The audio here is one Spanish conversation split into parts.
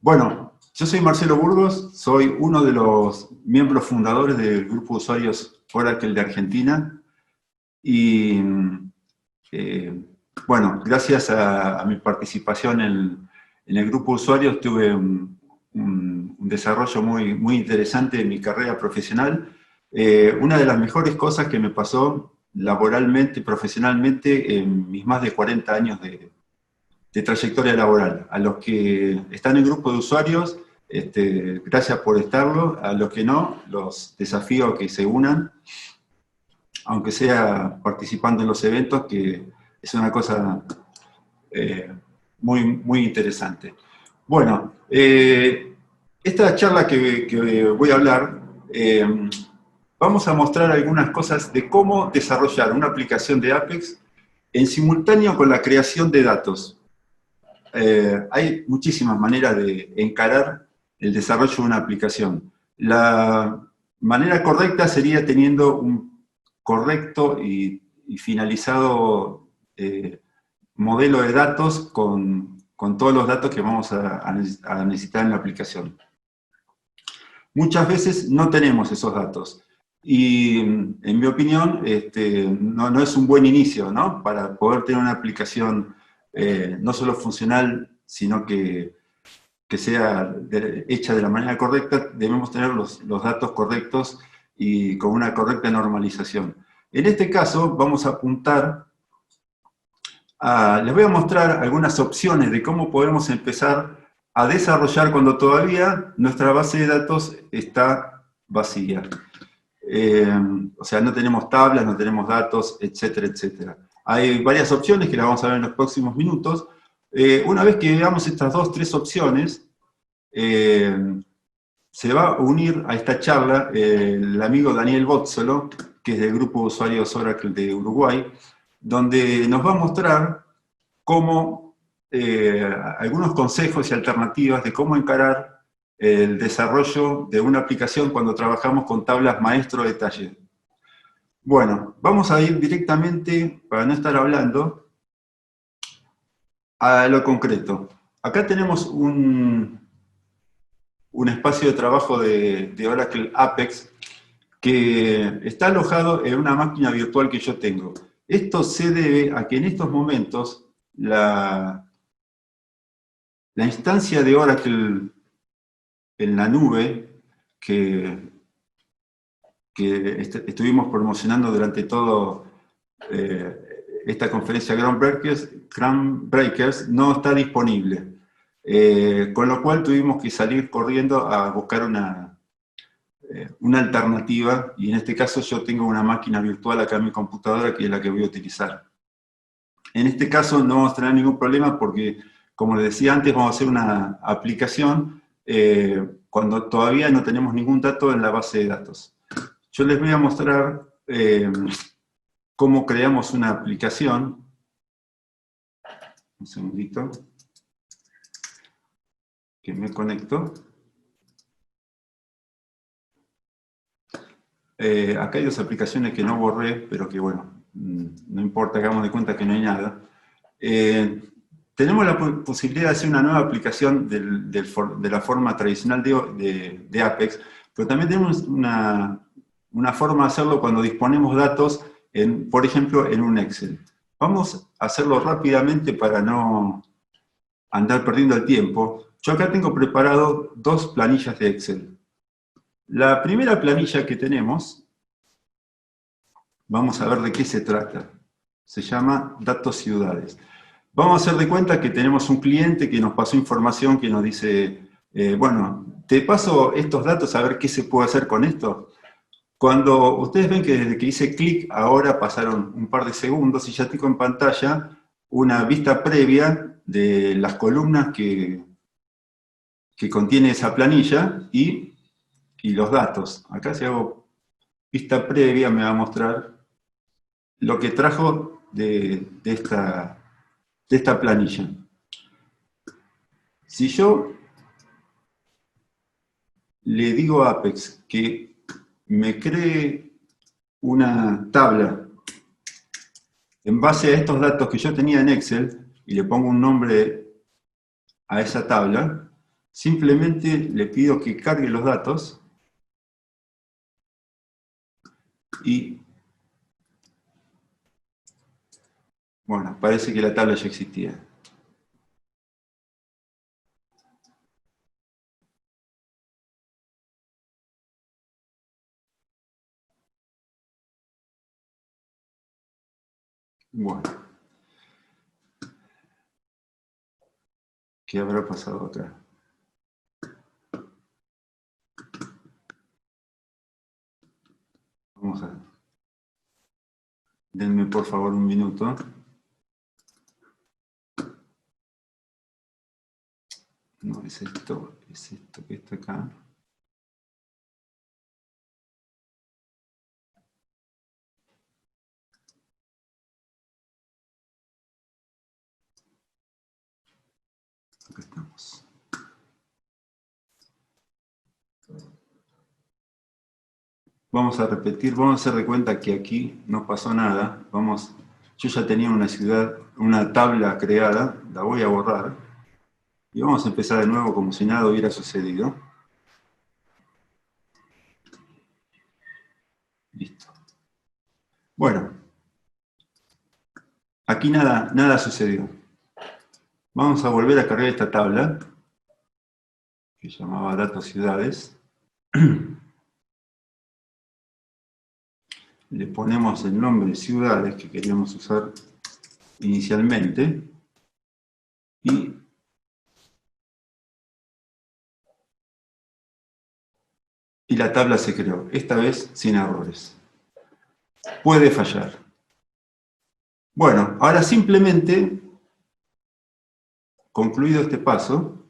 Bueno, yo soy Marcelo Burgos, soy uno de los miembros fundadores del grupo de usuarios Oracle de Argentina y eh, bueno, gracias a mi participación en el grupo de usuarios tuve un desarrollo muy interesante en mi carrera profesional. Una de las mejores cosas que me pasó laboralmente y profesionalmente en mis más de 40 años de trayectoria laboral. A los que están en el grupo de usuarios, gracias por estarlo. A los que no, los desafío a que se unan, aunque sea participando en los eventos, que es una cosa muy interesante. Bueno, esta charla que voy a hablar, vamos a mostrar algunas cosas de cómo desarrollar una aplicación de Apex en simultáneo con la creación de datos. Hay muchísimas maneras de encarar el desarrollo de una aplicación. La manera correcta sería teniendo un correcto y finalizado modelo de datos con todos los datos que vamos a necesitar en la aplicación. Muchas veces no tenemos esos datos. Y en mi opinión, no es un buen inicio, ¿no? Para poder tener una aplicación no solo funcional, sino que sea hecha de la manera correcta, debemos tener los datos correctos y con una correcta normalización. En este caso, vamos a apuntar les voy a mostrar algunas opciones de cómo podemos empezar a desarrollar cuando todavía nuestra base de datos está vacía. O sea, no tenemos tablas, no tenemos datos, etcétera, etcétera. Hay varias opciones que las vamos a ver en los próximos minutos. Una vez que veamos estas tres opciones, se va a unir a esta charla el amigo Daniel Bozzolo, que es del grupo de usuarios Oracle de Uruguay, donde nos va a mostrar cómo, algunos consejos y alternativas de cómo encarar el desarrollo de una aplicación cuando trabajamos con tablas maestro-detalle. Bueno, vamos a ir directamente, para no estar hablando, a lo concreto. Acá tenemos un espacio de trabajo de Oracle Apex que está alojado en una máquina virtual que yo tengo. Esto se debe a que en estos momentos la instancia de Oracle en la nube que estuvimos promocionando durante todo esta conferencia Groundbreakers no está disponible. Con lo cual tuvimos que salir corriendo a buscar una alternativa, y en este caso yo tengo una máquina virtual acá en mi computadora que es la que voy a utilizar. En este caso no vamos a tener ningún problema porque, como les decía antes, vamos a hacer una aplicación cuando todavía no tenemos ningún dato en la base de datos. Yo les voy a mostrar cómo creamos una aplicación. Un segundito. Que me conecto. Acá hay dos aplicaciones que no borré, pero que bueno, no importa, hagamos de cuenta que no hay nada. Tenemos la posibilidad de hacer una nueva aplicación de la forma tradicional de Apex, pero también tenemos una forma de hacerlo cuando disponemos datos, por ejemplo, en un Excel. Vamos a hacerlo rápidamente para no andar perdiendo el tiempo. Yo acá tengo preparado dos planillas de Excel. La primera planilla que tenemos, vamos a ver de qué se trata. Se llama Datos Ciudades. Vamos a hacer de cuenta que tenemos un cliente que nos pasó información que nos dice, bueno, te paso estos datos a ver qué se puede hacer con esto. Cuando ustedes ven que desde que hice clic, ahora pasaron un par de segundos y ya tengo en pantalla una vista previa de las columnas que contiene esa planilla y los datos. Acá si hago vista previa me va a mostrar lo que trajo de esta planilla. Si yo le digo a Apex que me cree una tabla en base a estos datos que yo tenía en Excel y le pongo un nombre a esa tabla, simplemente le pido que cargue los datos y, bueno, parece que la tabla ya existía. Bueno, ¿qué habrá pasado acá? Vamos a... Denme por favor un minuto. No, es esto que está acá. Acá estamos. Vamos a repetir, vamos a hacer de cuenta que aquí no pasó nada. Yo ya tenía una ciudad, una tabla creada, la voy a borrar. Y vamos a empezar de nuevo como si nada hubiera sucedido. Listo. Bueno, aquí nada sucedió. Vamos a volver a cargar esta tabla, que llamaba datos ciudades. Le ponemos el nombre de ciudades que queríamos usar inicialmente. Y la tabla se creó, esta vez sin errores. Puede fallar. Bueno, ahora simplemente, concluido este paso,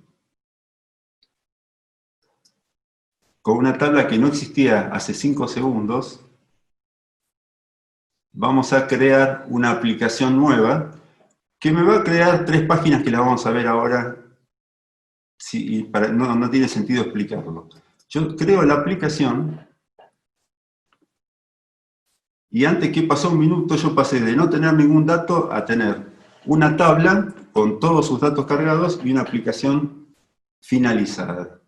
con una tabla que no existía hace 5 segundos, vamos a crear una aplicación nueva que me va a crear 3 páginas que la vamos a ver ahora. Sí, no tiene sentido explicarlo. Yo creo la aplicación y antes que pasó un minuto yo pasé de no tener ningún dato a tener una tabla con todos sus datos cargados y una aplicación finalizada.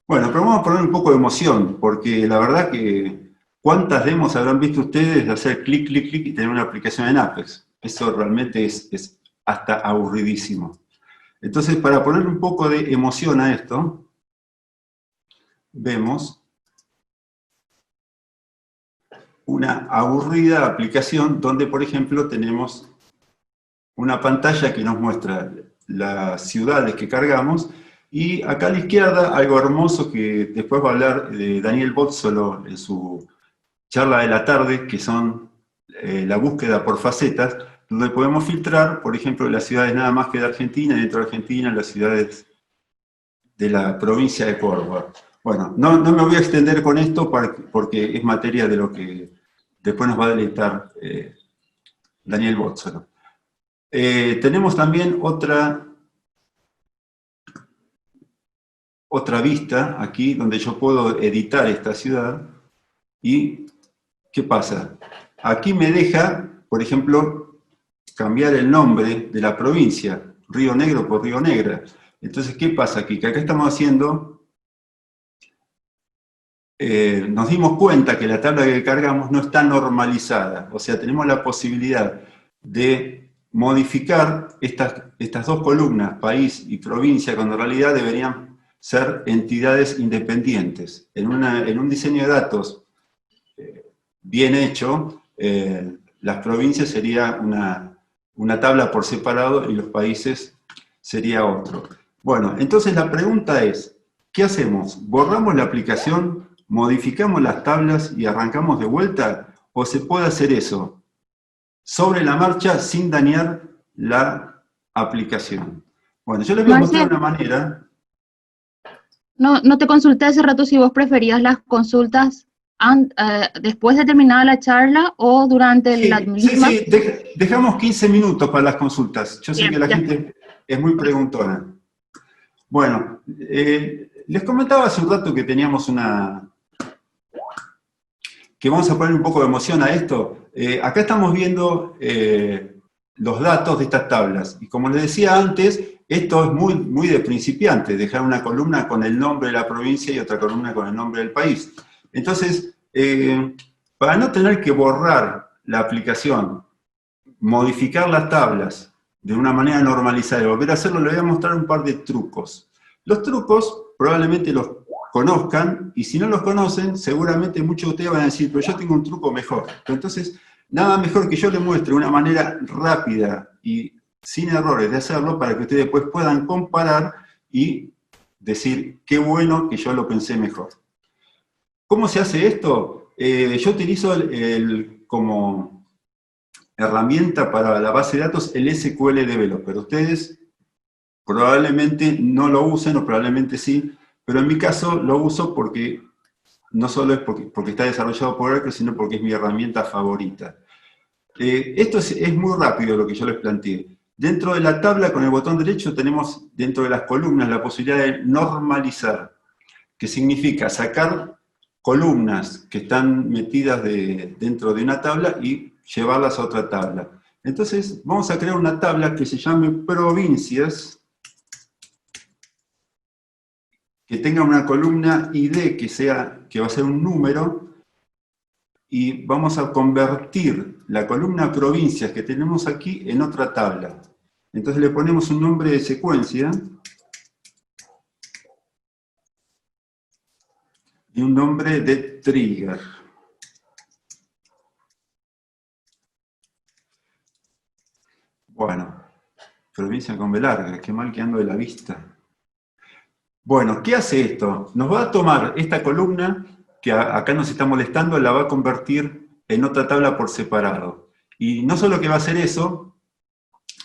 Bueno, pero vamos a poner un poco de emoción, porque la verdad que ¿cuántas demos habrán visto ustedes de hacer clic, clic, clic y tener una aplicación en Apex? Eso realmente es hasta aburridísimo. Entonces, para poner un poco de emoción a esto, vemos una aburrida aplicación donde, por ejemplo, tenemos una pantalla que nos muestra las ciudades que cargamos y acá a la izquierda algo hermoso que después va a hablar de Daniel Bozzolo en su charla de la tarde, que son la búsqueda por facetas, donde podemos filtrar, por ejemplo, las ciudades nada más que de Argentina, y dentro de Argentina las ciudades de la provincia de Córdoba. Bueno, no me voy a extender con esto porque es materia de lo que después nos va a deleitar Daniel Bozzolo. Tenemos también otra vista aquí donde yo puedo editar esta ciudad y ¿qué pasa? Aquí me deja, por ejemplo, cambiar el nombre de la provincia, Río Negro por Río Negra. Entonces, ¿qué pasa aquí? Que acá estamos haciendo, nos dimos cuenta que la tabla que cargamos no está normalizada, o sea, tenemos la posibilidad de modificar estas dos columnas, país y provincia, cuando en realidad deberían ser entidades independientes. En un diseño de datos bien hecho, las provincias sería una tabla por separado y los países sería otro. Bueno, entonces la pregunta es, ¿qué hacemos? ¿Borramos la aplicación, modificamos las tablas y arrancamos de vuelta? ¿O se puede hacer eso sobre la marcha sin dañar la aplicación? Bueno, yo les voy a mostrar una manera. No te consulté hace rato si vos preferías las consultas después de terminada la charla o durante la misma. Sí, dejamos 15 minutos para las consultas. Yo sé que la gente es muy preguntona. Bueno, les comentaba hace un rato que teníamos que vamos a poner un poco de emoción a esto. Acá estamos viendo los datos de estas tablas. Y como les decía antes, Esto es muy de principiante, dejar una columna con el nombre de la provincia y otra columna con el nombre del país. Entonces, para no tener que borrar la aplicación, modificar las tablas de una manera normalizada y volver a hacerlo, le voy a mostrar un par de trucos. Los trucos probablemente los conozcan, y si no los conocen, seguramente muchos de ustedes van a decir, pero yo tengo un truco mejor. Pero entonces, nada mejor que yo les muestre una manera rápida y sin errores de hacerlo, para que ustedes después puedan comparar y decir, qué bueno que yo lo pensé mejor. ¿Cómo se hace esto? Yo utilizo como herramienta para la base de datos el SQL Developer. Ustedes probablemente no lo usen, o probablemente sí, pero en mi caso lo uso porque no solo es porque está desarrollado por Oracle, sino porque es mi herramienta favorita. Esto es muy rápido lo que yo les planteé. Dentro de la tabla, con el botón derecho, tenemos dentro de las columnas la posibilidad de normalizar, que significa sacar columnas que están metidas dentro de una tabla y llevarlas a otra tabla. Entonces, vamos a crear una tabla que se llame provincias, que tenga una columna ID que va a ser un número, y vamos a convertir la columna provincias que tenemos aquí en otra tabla. Entonces le ponemos un nombre de secuencia y un nombre de trigger. Bueno, provincia con B larga, qué mal que ando de la vista. Bueno, ¿qué hace esto? Nos va a tomar esta columna, que acá nos está molestando, la va a convertir en otra tabla por separado. Y no solo que va a hacer eso,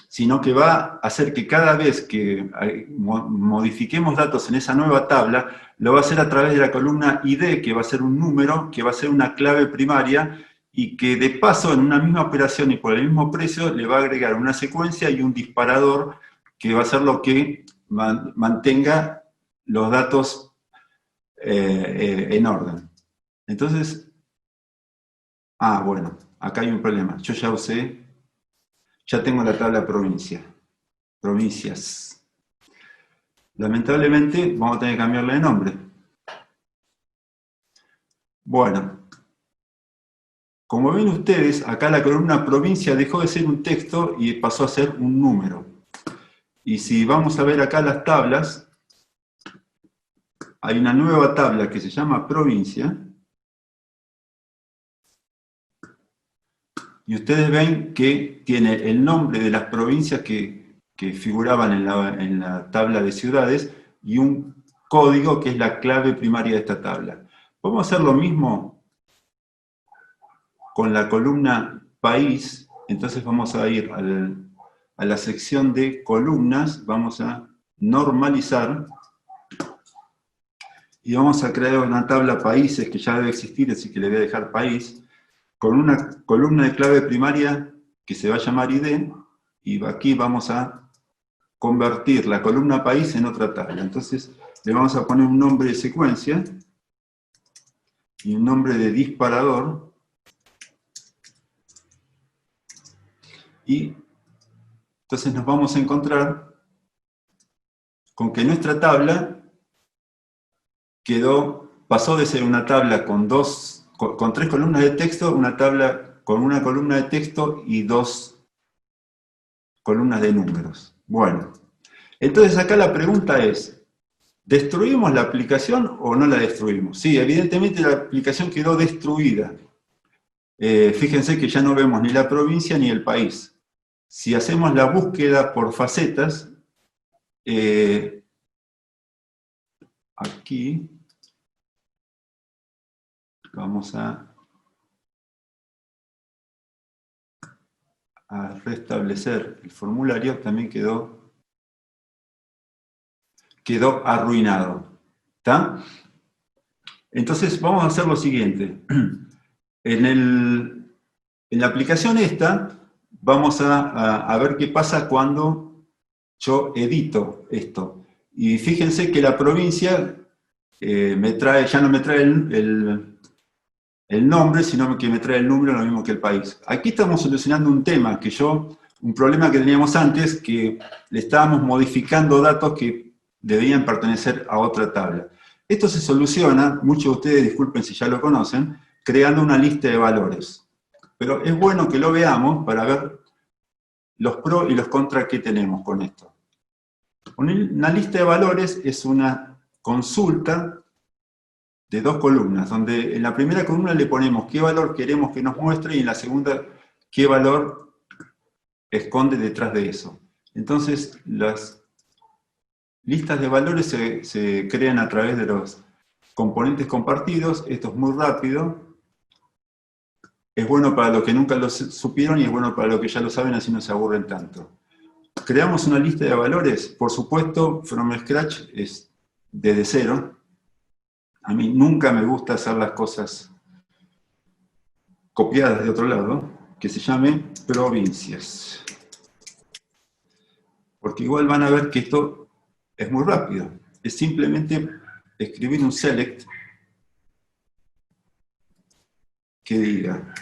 sino que va a hacer que cada vez que modifiquemos datos en esa nueva tabla, lo va a hacer a través de la columna ID, que va a ser un número, que va a ser una clave primaria, y que de paso en una misma operación y por el mismo precio le va a agregar una secuencia y un disparador, que va a ser lo que mantenga los datos en orden. Entonces, bueno, acá hay un problema. Yo ya tengo la tabla provincias. Lamentablemente vamos a tener que cambiarle de nombre. Bueno, como ven ustedes, acá la columna provincia dejó de ser un texto y pasó a ser un número. Y si vamos a ver acá las tablas, hay una nueva tabla que se llama provincia, y ustedes ven que tiene el nombre de las provincias que figuraban en la tabla de ciudades, y un código que es la clave primaria de esta tabla. Vamos a hacer lo mismo con la columna país. Entonces vamos a ir a la sección de columnas, vamos a normalizar, y vamos a crear una tabla países que ya debe existir, así que le voy a dejar país, con una columna de clave primaria que se va a llamar ID, y aquí vamos a convertir la columna país en otra tabla. Entonces le vamos a poner un nombre de secuencia y un nombre de disparador, y entonces nos vamos a encontrar con que nuestra tabla pasó de ser una tabla con tres columnas de texto a una tabla con una columna de texto y dos columnas de números. Bueno, entonces acá la pregunta es, ¿destruimos la aplicación o no la destruimos? Sí, evidentemente la aplicación quedó destruida. Fíjense que ya no vemos ni la provincia ni el país. Si hacemos la búsqueda por facetas, aquí vamos a restablecer el formulario, también quedó arruinado. ¿Está? Entonces vamos a hacer lo siguiente. En la aplicación esta, vamos a ver qué pasa cuando yo edito esto. Y fíjense que la provincia ya no me trae el nombre, sino que me trae el número, lo mismo que el país. Aquí estamos solucionando un tema que yo un problema que teníamos antes, que le estábamos modificando datos que debían pertenecer a otra tabla. Esto se soluciona, muchos de ustedes, disculpen si ya lo conocen, creando una lista de valores. Pero es bueno que lo veamos para ver los pros y los contras que tenemos con esto. Una lista de valores es una consulta de dos columnas, donde en la primera columna le ponemos qué valor queremos que nos muestre y en la segunda qué valor esconde detrás de eso. Entonces, las listas de valores se crean a través de los componentes compartidos. Esto es muy rápido. Es bueno para los que nunca lo supieron y es bueno para los que ya lo saben, así no se aburren tanto. Creamos una lista de valores. Por supuesto, from scratch es desde cero. A mí nunca me gusta hacer las cosas copiadas de otro lado, que se llame provincias. Porque igual van a ver que esto es muy rápido. Es simplemente escribir un select que diga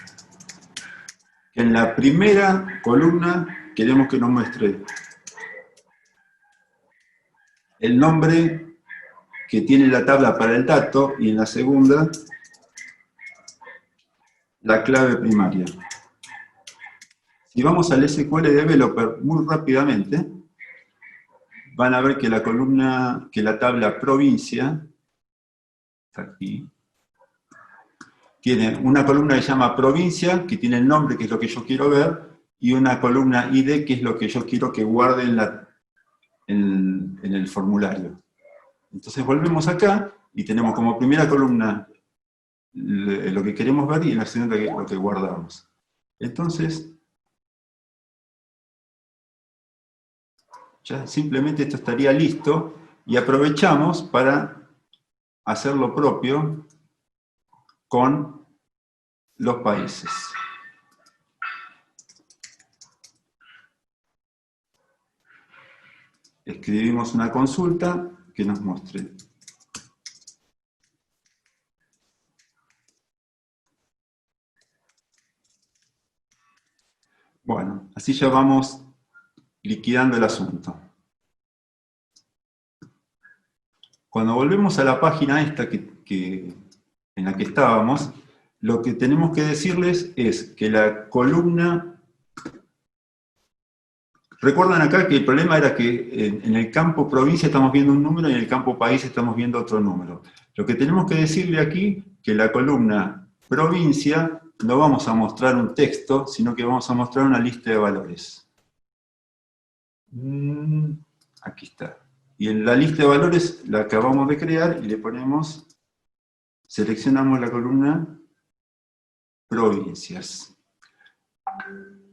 que en la primera columna queremos que nos muestre el nombre que tiene la tabla para el dato y en la segunda la clave primaria. Si vamos al SQL Developer muy rápidamente, van a ver que la columna, que la tabla provincia, está aquí, tiene una columna que se llama provincia, que tiene el nombre, que es lo que yo quiero ver, y una columna ID, que es lo que yo quiero que guarde en el formulario. Entonces volvemos acá y tenemos como primera columna lo que queremos ver y en la segunda lo que guardamos. Entonces, ya simplemente esto estaría listo y aprovechamos para hacer lo propio con los países. Escribimos una consulta que nos muestre. Bueno, así ya vamos liquidando el asunto. Cuando volvemos a la página esta en la que estábamos, lo que tenemos que decirles es que la columna... Recuerdan acá que el problema era que en el campo provincia estamos viendo un número y en el campo país estamos viendo otro número. Lo que tenemos que decirle aquí, que la columna provincia no vamos a mostrar un texto, sino que vamos a mostrar una lista de valores. Aquí está. Y en la lista de valores la acabamos de crear y le ponemos, seleccionamos la columna provincias.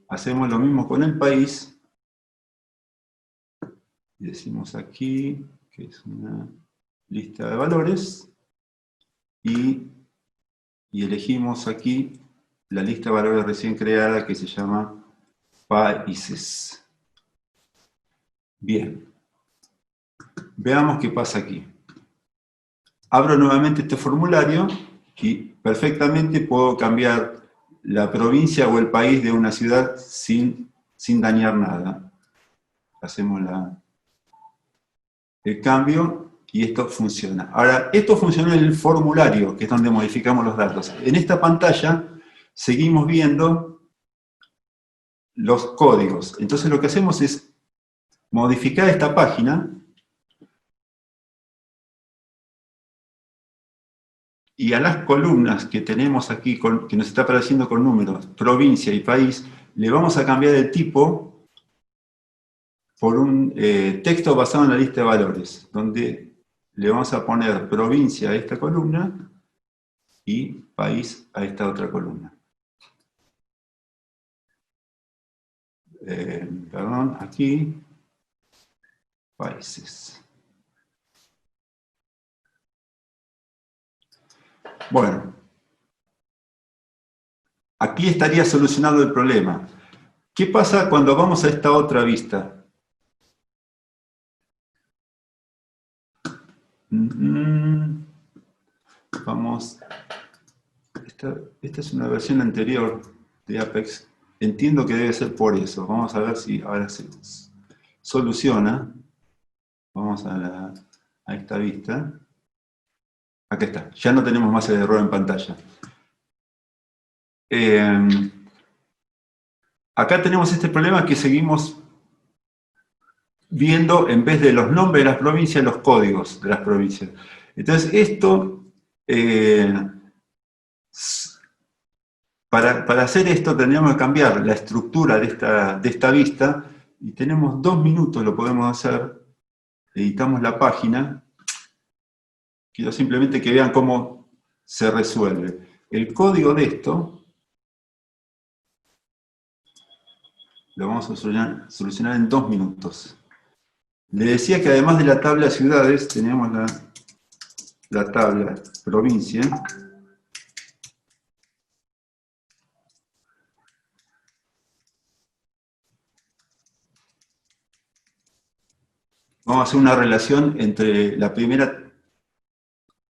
Hacemos lo mismo con el país. Y decimos aquí que es una lista de valores y elegimos aquí la lista de valores recién creada que se llama países. Bien. Veamos qué pasa aquí. Abro nuevamente este formulario y perfectamente puedo cambiar la provincia o el país de una ciudad sin dañar nada. Hacemos el cambio y esto funciona. Ahora, esto funciona en el formulario, que es donde modificamos los datos. En esta pantalla seguimos viendo los códigos. Entonces lo que hacemos es modificar esta página y a las columnas que tenemos aquí, que nos está apareciendo con números, provincia y país, le vamos a cambiar el tipo por un texto basado en la lista de valores, donde le vamos a poner provincia a esta columna y país a esta otra columna. Perdón, aquí, países. Bueno, aquí estaría solucionado el problema. ¿Qué pasa cuando vamos a esta otra vista? Vamos, esta es una versión anterior de Apex. entiendo que debe ser por eso. Vamos a ver si ahora se soluciona. Vamos a esta vista. Aquí está. Ya no tenemos más el error en pantalla. Acá tenemos este problema que seguimos viendo, en vez de los nombres de las provincias, los códigos de las provincias. Entonces, esto, para hacer esto tendríamos que cambiar la estructura de esta vista, y tenemos 2 minutos, lo podemos hacer. Editamos la página. Quiero simplemente que vean cómo se resuelve. El código de esto lo vamos a solucionar en 2 minutos. Le decía que además de la tabla ciudades, teníamos la tabla provincia. Vamos a hacer una relación entre la primera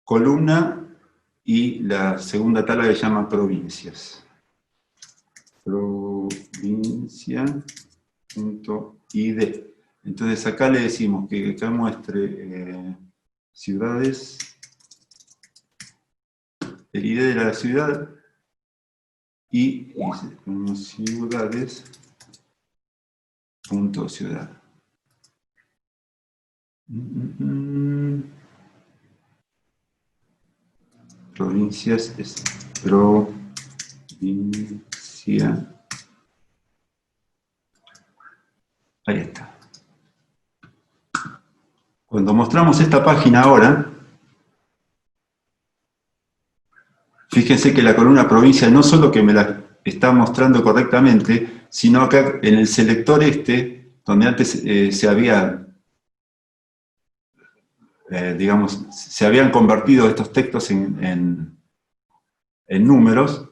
columna y la segunda tabla que se llama provincias. Provincia.id. Entonces acá le decimos que acá muestre ciudades, el ID de la ciudad, y ciudades.ciudad. Provincias es provincia. Ahí está. Cuando mostramos esta página ahora, fíjense que la columna provincia no solo que me la está mostrando correctamente, sino acá en el selector donde antes se había, digamos, se habían convertido estos textos en números,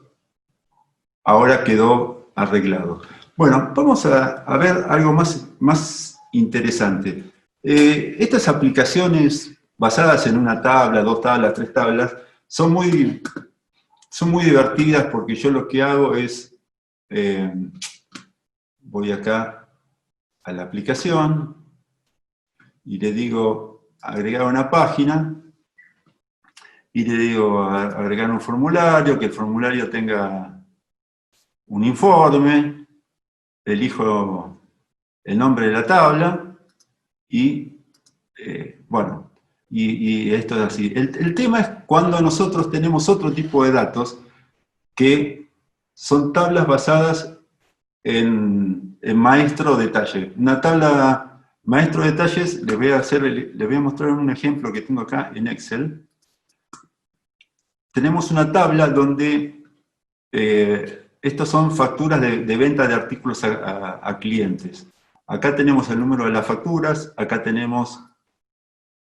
ahora quedó arreglado. Bueno, vamos a ver algo más interesante. Estas aplicaciones basadas en una tabla, 2 tablas, 3 tablas, son muy divertidas porque yo lo que hago es, voy acá a la aplicación y le digo agregar una página y le digo agregar un formulario, que el formulario tenga un informe, elijo el nombre de la tabla y, bueno, y esto es así. El tema es cuando nosotros tenemos otro tipo de datos que son tablas basadas en maestro detalle. Una tabla maestro detalles, les voy a mostrar un ejemplo que tengo acá en Excel. Tenemos una tabla donde estos son facturas de venta de artículos a clientes. Acá tenemos el número de las facturas, acá tenemos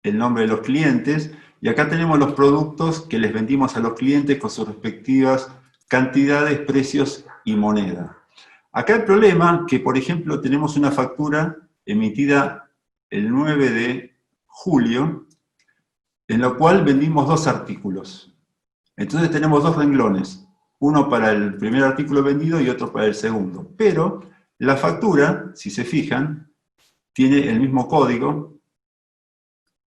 el nombre de los clientes, y acá tenemos los productos que les vendimos a los clientes con sus respectivas cantidades, precios y moneda. Acá el problema que, por ejemplo, tenemos una factura emitida el 9 de julio, en la cual vendimos 2 artículos. Entonces tenemos 2 renglones, uno para el primer artículo vendido y otro para el segundo. Pero la factura, si se fijan, tiene el mismo código,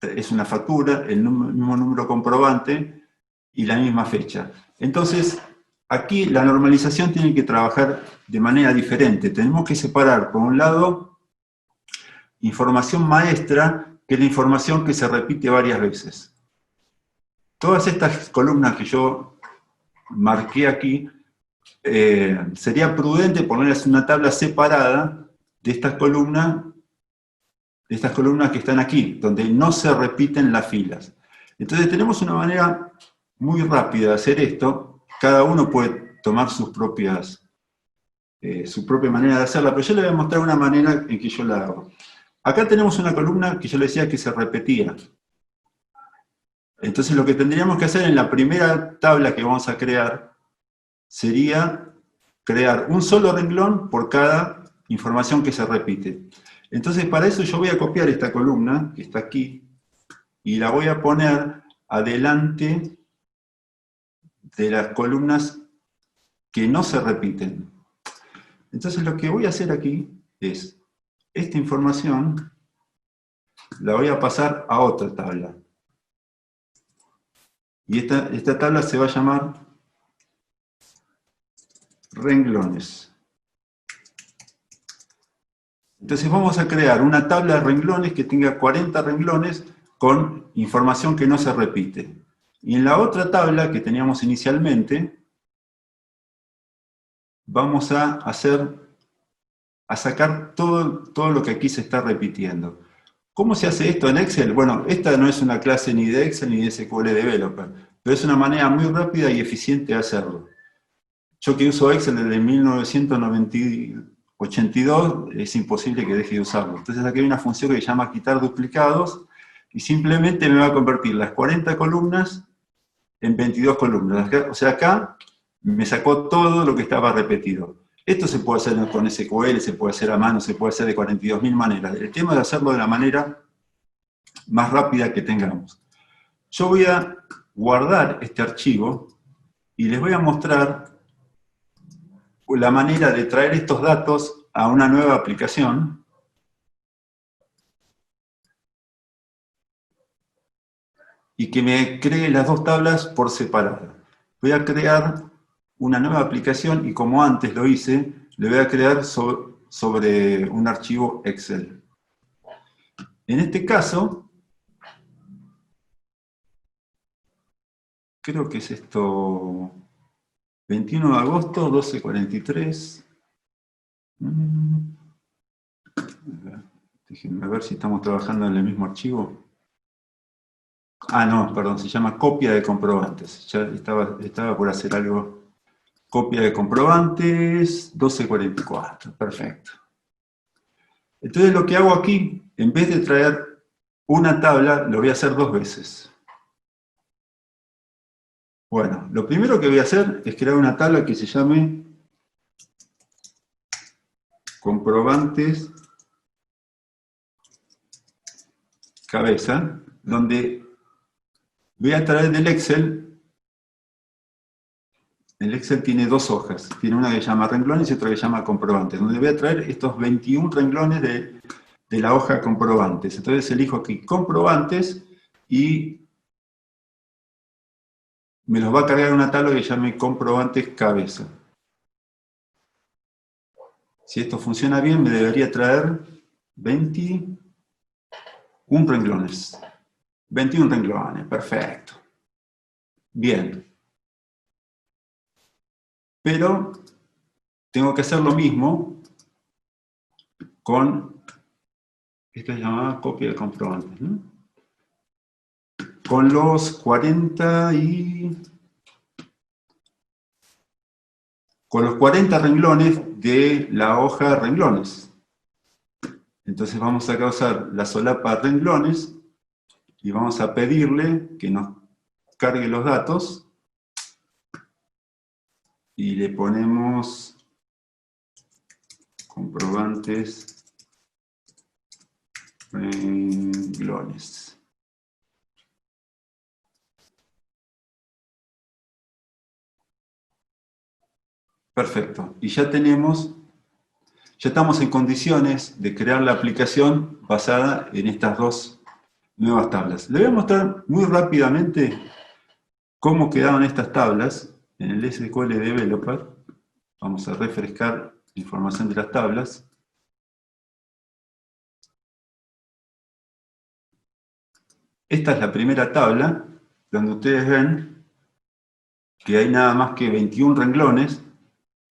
es una factura, el mismo número comprobante y la misma fecha. Entonces, aquí la normalización tiene que trabajar de manera diferente. Tenemos que separar, por un lado, información maestra, que es la información que se repite varias veces. Todas estas columnas que yo marqué aquí, sería prudente ponerles una tabla separada de estas columnas que están aquí, donde no se repiten las filas. Entonces tenemos una manera muy rápida de hacer esto. Cada uno puede tomar su propia manera de hacerla, pero yo le voy a mostrar una manera en que yo la hago. Acá tenemos una columna que yo le decía que se repetía. Entonces lo que tendríamos que hacer en la primera tabla que vamos a crear sería crear un solo renglón por cada información que se repite. Entonces para eso yo voy a copiar esta columna, que está aquí, y la voy a poner adelante de las columnas que no se repiten. Entonces lo que voy a hacer aquí es, esta información la voy a pasar a otra tabla. Y esta tabla se va a llamar renglones. Entonces vamos a crear una tabla de renglones que tenga 40 renglones con información que no se repite. Y en la otra tabla que teníamos inicialmente, vamos a sacar todo lo que aquí se está repitiendo. ¿Cómo se hace esto en Excel? Bueno, esta no es una clase ni de Excel ni de SQL Developer, pero es una manera muy rápida y eficiente de hacerlo. Yo que uso Excel desde 1982, es imposible que deje de usarlo. Entonces aquí hay una función que se llama quitar duplicados, y simplemente me va a convertir las 40 columnas en 22 columnas. O sea, acá me sacó todo lo que estaba repetido. Esto se puede hacer con SQL, se puede hacer a mano, se puede hacer de 42.000 maneras. El tema es hacerlo de la manera más rápida que tengamos. Yo voy a guardar este archivo y les voy a mostrar la manera de traer estos datos a una nueva aplicación. Y que me cree las dos tablas por separado. Voy a crear una nueva aplicación y como antes lo hice, le voy a crear sobre un archivo Excel. En este caso, creo que es esto, 21 de agosto, 12:43. Déjenme ver si estamos trabajando en el mismo archivo. Ah, no, perdón, se llama copia de comprobantes. Ya estaba por hacer algo. Copia de comprobantes, 12:44, perfecto. Entonces lo que hago aquí, en vez de traer una tabla, lo voy a hacer 2 veces. Bueno, lo primero que voy a hacer es crear una tabla que se llame comprobantes cabeza, donde voy a traer del Excel. El Excel tiene 2 hojas, tiene una que se llama renglones y otra que se llama comprobantes, donde voy a traer estos 21 renglones de la hoja comprobantes. Entonces elijo aquí comprobantes y me los va a cargar una tabla que se llame comprobantes cabeza. Si esto funciona bien, me debería traer 21 renglones. 21 renglones, perfecto. Bien. Pero tengo que hacer lo mismo con, esto se llama copia de comprobantes, ¿no? Con los 40 renglones de la hoja renglones. Entonces vamos a causar la solapa renglones y vamos a pedirle que nos cargue los datos y le ponemos comprobantes renglones. Perfecto. Y ya estamos en condiciones de crear la aplicación basada en estas 2 nuevas tablas. Le voy a mostrar muy rápidamente cómo quedaron estas tablas en el SQL Developer. Vamos a refrescar la información de las tablas. Esta es la primera tabla, donde ustedes ven que hay nada más que 21 renglones,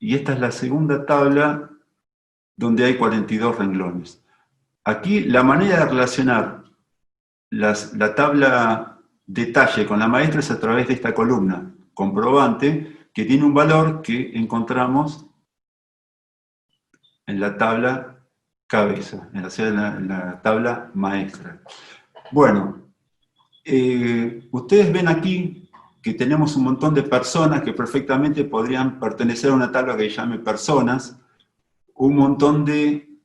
y esta es la segunda tabla donde hay 42 renglones. Aquí la manera de relacionar la tabla detalle con la maestra es a través de esta columna, comprobante, que tiene un valor que encontramos en la tabla cabeza, en la tabla maestra. Bueno, ustedes ven aquí que tenemos un montón de personas que perfectamente podrían pertenecer a una tabla que se llame personas, un montón de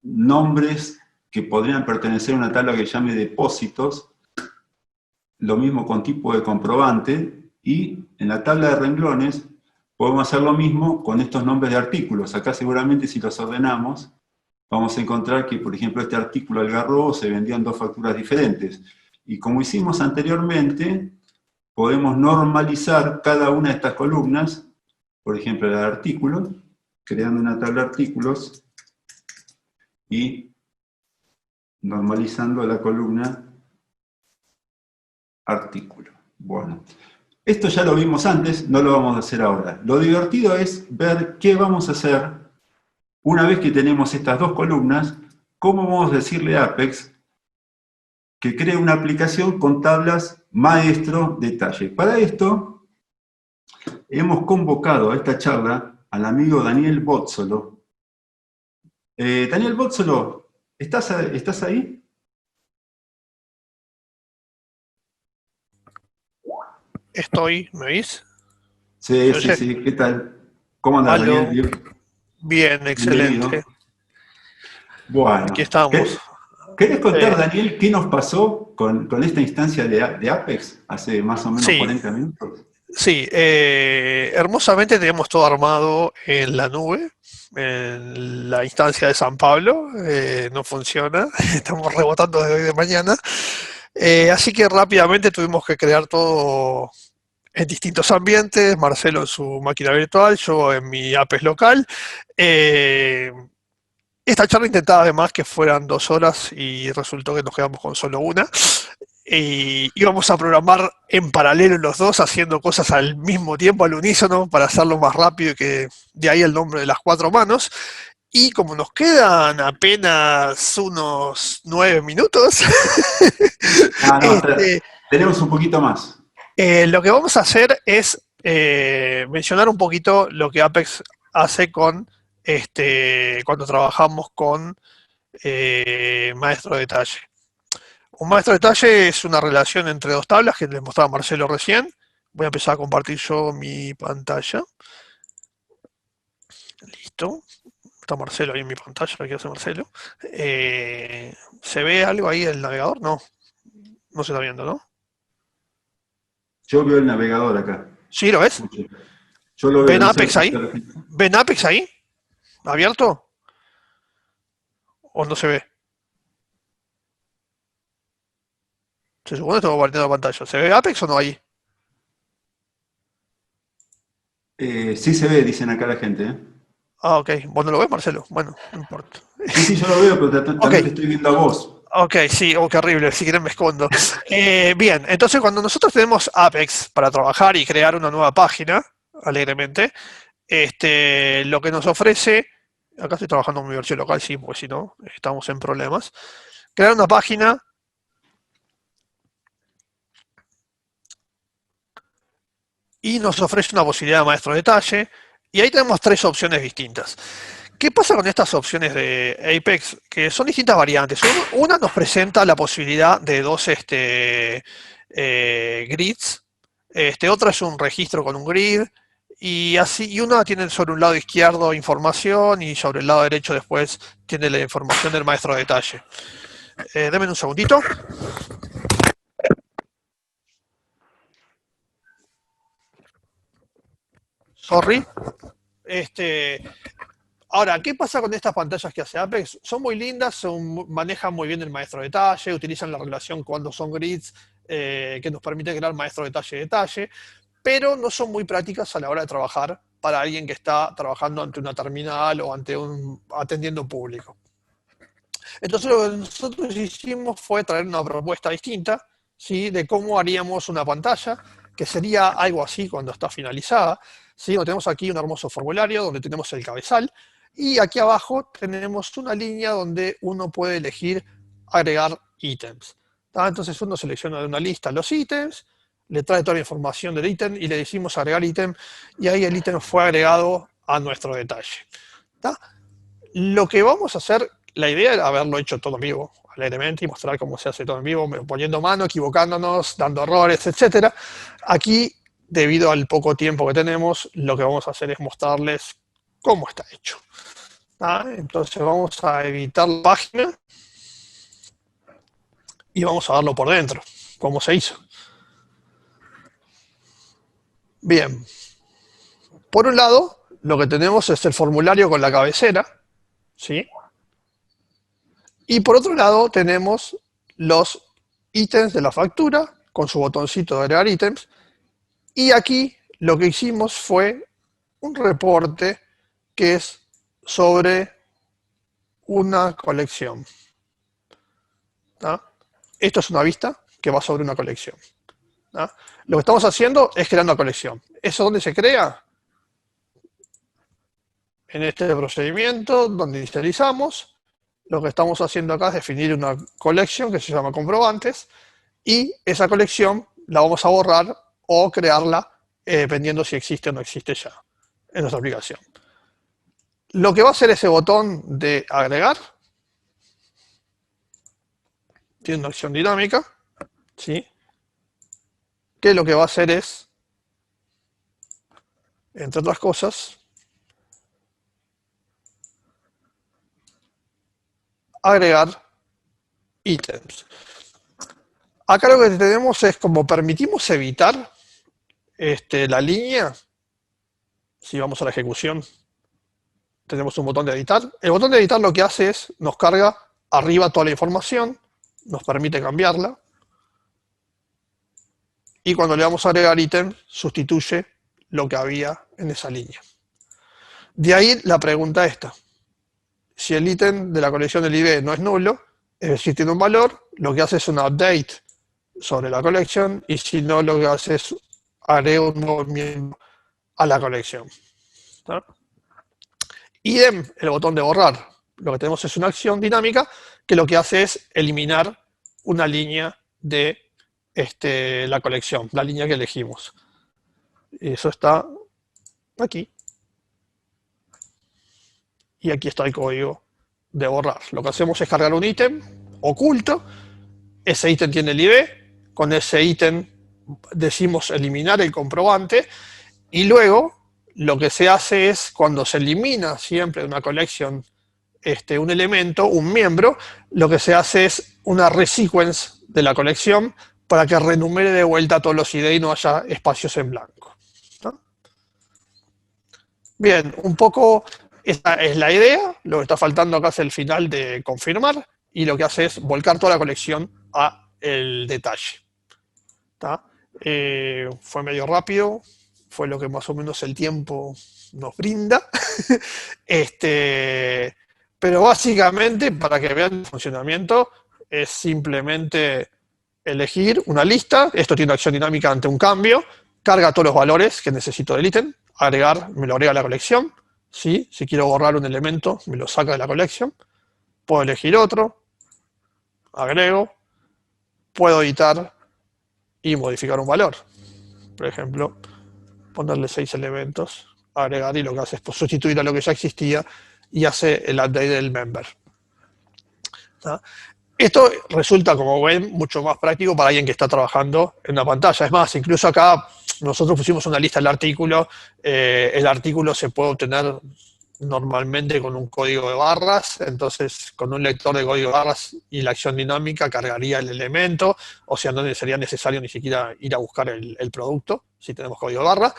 nombres que podrían pertenecer a una tabla que se llame depósitos, lo mismo con tipo de comprobante, y en la tabla de renglones podemos hacer lo mismo con estos nombres de artículos. Acá seguramente si los ordenamos, vamos a encontrar que, por ejemplo, este artículo Algarrobo se vendió en 2 facturas diferentes. Y como hicimos anteriormente, podemos normalizar cada una de estas columnas, por ejemplo, la de artículo, creando una tabla de artículos y normalizando la columna artículo. Bueno, esto ya lo vimos antes, no lo vamos a hacer ahora. Lo divertido es ver qué vamos a hacer una vez que tenemos estas 2 columnas, cómo vamos a decirle a Apex que cree una aplicación con tablas maestro detalle. Para esto, hemos convocado a esta charla al amigo Daniel Bozzolo. Daniel Bozzolo, ¿estás ahí? Estoy, ¿me oís? Sí, ¿Se sí, oye? sí. ¿Qué tal? ¿Cómo andas, Aló, Daniel? bien, Bienvenido. excelente. Aquí Bueno, estamos. ¿querés contar, Eh, Daniel, qué nos pasó con esta instancia de Apex hace más o menos sí, 40 minutos? sí, hermosamente tenemos todo armado en la nube, en la instancia de San Pablo. No funciona, estamos rebotando desde hoy de mañana. Así que rápidamente tuvimos que crear todo en distintos ambientes, Marcelo en su máquina virtual, yo en mi Apex local. Eh, Esta charla intentaba además que fueran 2 horas y resultó que nos quedamos con solo una. Y íbamos a programar en paralelo los dos, haciendo cosas al mismo tiempo, al unísono, para hacerlo más rápido y que de ahí el nombre de las 4 manos. Y como nos quedan apenas unos 9 minutos, Ah, no, este, tenemos un poquito más. lo que vamos a hacer es mencionar un poquito lo que Apex hace con cuando trabajamos con maestro de detalle. Un maestro de detalle es una relación entre 2 tablas que les mostraba Marcelo recién. Voy a empezar a compartir yo mi pantalla. Listo. Está Marcelo ahí en mi pantalla, ¿qué hace Marcelo? ¿Se ve algo ahí el navegador? No, no se está viendo, ¿no? Yo veo el navegador acá. ¿Sí lo ves? Escuche. Yo lo veo, ¿Ven no sé Apex si ahí? está la gente. ¿Ven Apex ahí? ¿Abierto? ¿O no se ve? Se supone que estoy compartiendo la pantalla. ¿Se ve Apex o no ahí? Sí se ve, dicen acá la gente, ¿eh? Ah, ok. ¿Vos no lo ves, Marcelo? Bueno, no importa. Sí, sí, yo lo veo, pero Ok, también te estoy viendo a vos. ok, sí, oh, qué horrible, si quieren me escondo. Bien, entonces cuando nosotros tenemos Apex para trabajar y crear una nueva página, alegremente, lo que nos ofrece, acá estoy trabajando en mi versión local, sí, porque si no, estamos en problemas, crear una página y nos ofrece una posibilidad de maestro de detalle, y ahí tenemos 3 opciones distintas. ¿Qué pasa con estas opciones de Apex? Que son distintas variantes. Una nos presenta la posibilidad de 2 grids. Otra es un registro con un grid. Y así, y una tiene sobre un lado izquierdo información y sobre el lado derecho después tiene la información del maestro de detalle. Denme un segundito. Sorry. Este, Ahora, ¿qué pasa con estas pantallas que hace Apex? Son muy lindas, manejan muy bien el maestro de detalle, utilizan la relación cuando son grids que nos permiten crear maestro de detalle, pero no son muy prácticas a la hora de trabajar para alguien que está trabajando ante una terminal o atendiendo un público. Entonces lo que nosotros hicimos fue traer una propuesta distinta, ¿sí? De cómo haríamos una pantalla, que sería algo así cuando está finalizada. ¿Sí? Tenemos aquí un hermoso formulario donde tenemos el cabezal y aquí abajo tenemos una línea donde uno puede elegir agregar ítems. Entonces uno selecciona de una lista los ítems, le trae toda la información del ítem y le decimos agregar ítem y ahí el ítem fue agregado a nuestro detalle. ¿Tá? Lo que vamos a hacer, la idea era haberlo hecho todo en vivo, alegremente, y mostrar cómo se hace todo en vivo, poniendo mano, equivocándonos, dando errores, etc. Aquí, debido al poco tiempo que tenemos, lo que vamos a hacer es mostrarles cómo está hecho. Entonces vamos a editar la página y vamos a verlo por dentro, cómo se hizo. Bien. Por un lado, lo que tenemos es el formulario con la cabecera, ¿sí? Y por otro lado tenemos los ítems de la factura con su botoncito de agregar ítems. Y aquí lo que hicimos fue un reporte que es sobre una colección. ¿Tá? Esto es una vista que va sobre una colección. ¿Tá? Lo que estamos haciendo es crear una colección. ¿Eso dónde se crea? En este procedimiento donde inicializamos. Lo que estamos haciendo acá es definir una colección que se llama comprobantes y esa colección la vamos a borrar o crearla dependiendo si existe o no existe ya en nuestra aplicación. Lo que va a hacer ese botón de agregar tiene una acción dinámica, ¿sí? Que lo que va a hacer es, entre otras cosas, agregar ítems. Acá lo que tenemos es como permitimos evitar la línea. Si vamos a la ejecución, tenemos un botón de editar. El botón de editar lo que hace es nos carga arriba toda la información, nos permite cambiarla. Y cuando le damos a agregar ítem, sustituye lo que había en esa línea. De ahí la pregunta esta. Si el ítem de la colección del ID no es nulo, es decir, tiene un valor, lo que hace es un update sobre la colección, y si no, lo que hace es agregar un nuevo miembro a la colección. ¿Tá? Idem, el botón de borrar. Lo que tenemos es una acción dinámica que lo que hace es eliminar una línea de la colección, la línea que elegimos. Eso está aquí. Y aquí está el código de borrar. Lo que hacemos es cargar un ítem oculto. Ese ítem tiene el ID. Con ese ítem decimos eliminar el comprobante. Y luego lo que se hace es, cuando se elimina siempre de una colección un elemento, un miembro, lo que se hace es una resequence de la colección para que renumere de vuelta todos los ID y no haya espacios en blanco. ¿No? Bien, un poco esa es la idea. Lo que está faltando acá es el final de confirmar, y lo que hace es volcar toda la colección a el detalle. ¿Tá? Fue medio rápido, fue lo que más o menos el tiempo nos brinda. Pero básicamente, para que vean el funcionamiento, es simplemente elegir una lista. Esto tiene una acción dinámica ante un cambio. Carga todos los valores que necesito del ítem. Agregar, me lo agrega a la colección. ¿Sí? Si quiero borrar un elemento, me lo saca de la colección. Puedo elegir otro. Agrego. Puedo editar y modificar un valor. Por ejemplo, ponerle 6 elementos, agregar, y lo que hace es sustituir a lo que ya existía y hace el update del member. ¿Tá? Esto resulta, como ven, mucho más práctico para alguien que está trabajando en una pantalla. Es más, incluso acá nosotros pusimos una lista del artículo. El artículo se puede obtener normalmente con un código de barras. Entonces, con un lector de código de barras y la acción dinámica cargaría el elemento. O sea, no sería necesario ni siquiera ir a buscar el producto si tenemos código de barra.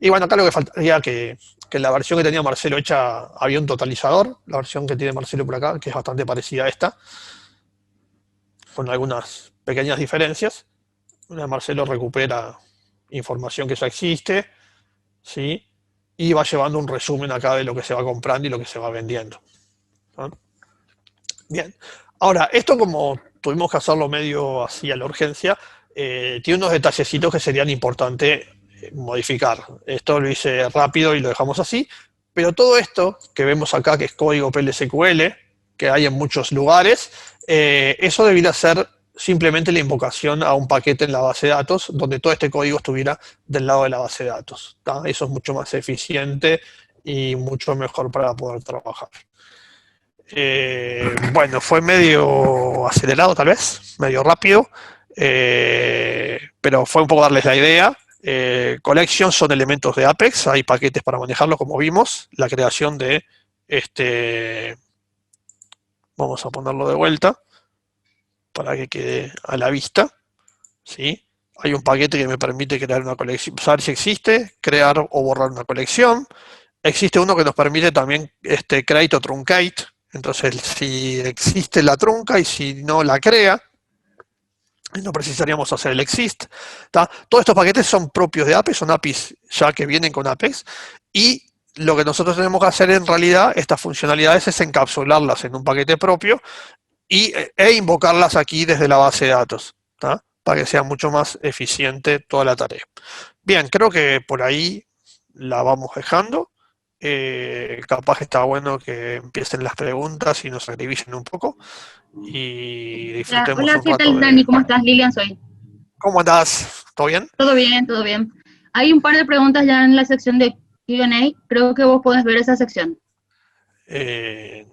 Y bueno, acá lo que faltaría que en la versión que tenía Marcelo hecha había un totalizador. La versión que tiene Marcelo por acá, que es bastante parecida a esta, con algunas pequeñas diferencias. Marcelo recupera información que ya existe, ¿sí? Y va llevando un resumen acá de lo que se va comprando y lo que se va vendiendo. ¿No? Bien. Ahora, esto, como tuvimos que hacerlo medio así a la urgencia, tiene unos detallecitos que serían importantes modificar. Esto lo hice rápido y lo dejamos así, pero todo esto que vemos acá, que es código PLSQL, que hay en muchos lugares, eso debería ser simplemente la invocación a un paquete en la base de datos, donde todo este código estuviera del lado de la base de datos. ¿Tá? Eso es mucho más eficiente y mucho mejor para poder trabajar. Bueno, fue medio acelerado tal vez, medio rápido, pero fue un poco darles la idea. Collections son elementos de Apex, hay paquetes para manejarlo, como vimos. La creación de vamos a ponerlo de vuelta para que quede a la vista, ¿sí? Hay un paquete que me permite crear una colección, saber si existe, crear o borrar una colección. Existe uno que nos permite también create o truncate. Entonces, si existe la trunca y si no la crea, no precisaríamos hacer el exist. ¿Tá? Todos estos paquetes son propios de Apex, son APIs ya que vienen con Apex. Y lo que nosotros tenemos que hacer en realidad, estas funcionalidades, es encapsularlas en un paquete propio e invocarlas aquí desde la base de datos, ¿tá? Para que sea mucho más eficiente toda la tarea. Bien, creo que por ahí la vamos dejando. Capaz que está bueno que empiecen las preguntas y nos revisen un poco y disfrutemos Hola, un ¿qué rato tal, de... Dani? ¿Cómo estás? Lilian soy. ¿Cómo andás? ¿Todo bien? Todo bien, todo bien. Hay un par de preguntas ya en la sección de Q&A. Creo que vos podés ver esa sección. Déjame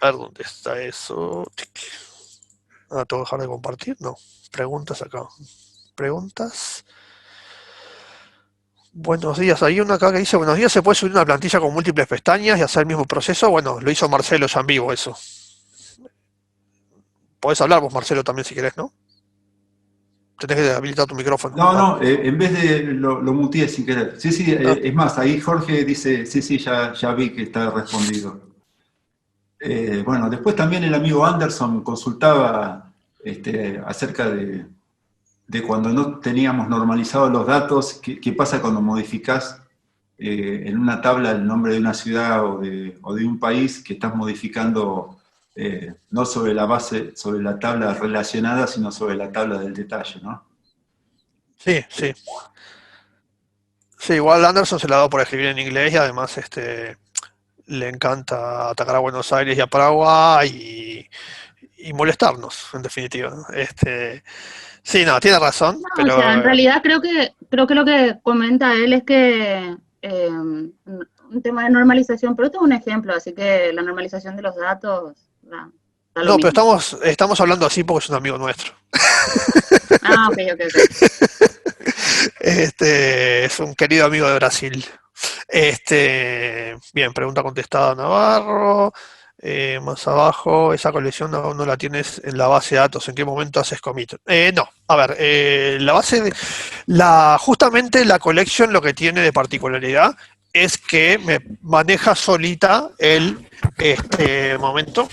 ver dónde está eso. Ah, ¿tengo que dejar de compartir? No. Preguntas acá. Preguntas. Buenos días. Hay una acá que dice, buenos días, ¿se puede subir una plantilla con múltiples pestañas y hacer el mismo proceso? Bueno, lo hizo Marcelo ya en vivo eso. Podés hablar vos, Marcelo, también si querés, ¿no? Tenés que habilitar tu micrófono. No, en vez de lo muteé sin querer. Sí, es más, ahí Jorge dice, sí, ya vi que está respondido. Bueno, después también el amigo Anderson consultaba acerca de cuando no teníamos normalizados los datos, qué pasa cuando modificás en una tabla el nombre de una ciudad o de un país, que estás modificando no sobre la base, sobre la tabla relacionada, sino sobre la tabla del detalle, ¿no? Sí, sí. Sí, igual Anderson se la ha dado por escribir en inglés y además le encanta atacar a Buenos Aires y a Paraguay y molestarnos, en definitiva, ¿no? Sí, no, tiene razón, No, o pero sea, en realidad creo que lo que comenta él es que un tema de normalización, pero esto es un ejemplo, así que la normalización de los datos da lo no, pero mismo. estamos hablando así porque es un amigo nuestro. Ah, ok. Es un querido amigo de Brasil. Bien, pregunta contestada Navarro. Más abajo, esa colección aún no la tienes en la base de datos. ¿En qué momento haces commit? No, a ver, justamente la collection lo que tiene de particularidad es que me maneja solita el momento.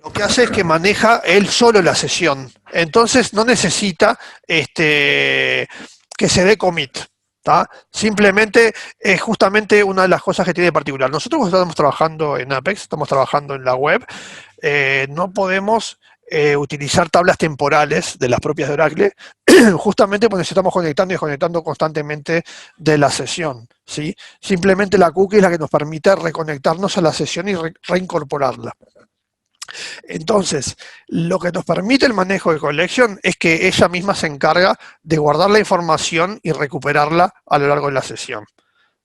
Lo que hace es que maneja él solo la sesión. Entonces no necesita que se dé commit. ¿Tá? Simplemente es justamente una de las cosas que tiene de particular. Nosotros cuando estamos trabajando en Apex, estamos trabajando en la web, no podemos utilizar tablas temporales de las propias de Oracle, justamente porque nos estamos conectando y desconectando constantemente de la sesión. ¿Sí? Simplemente la cookie es la que nos permite reconectarnos a la sesión y reincorporarla. Entonces, lo que nos permite el manejo de collection es que ella misma se encarga de guardar la información y recuperarla a lo largo de la sesión.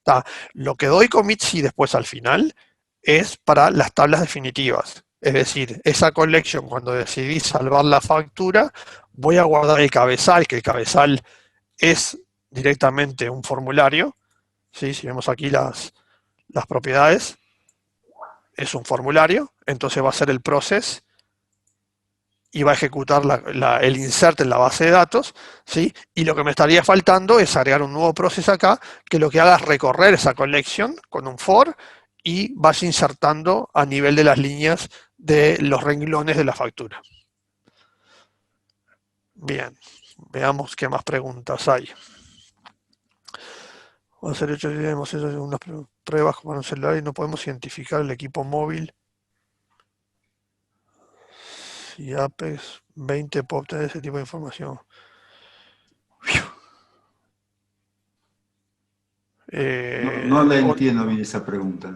¿Tá? Lo que doy commit sí después al final es para las tablas definitivas. Es decir, esa collection, cuando decidí salvar la factura, voy a guardar el cabezal, que el cabezal es directamente un formulario. ¿Sí? Si vemos aquí las propiedades, es un formulario, entonces va a ser el process y va a ejecutar el insert en la base de datos, ¿sí? Y lo que me estaría faltando es agregar un nuevo process acá, que lo que haga es recorrer esa collection con un for y vaya insertando a nivel de las líneas de los renglones de la factura. Bien, veamos qué más preguntas hay. Vamos a hacer hemos hecho unas pruebas con un celular y no podemos identificar el equipo móvil. Y Apex 20 puede obtener ese tipo de información. No la entiendo bien esa pregunta.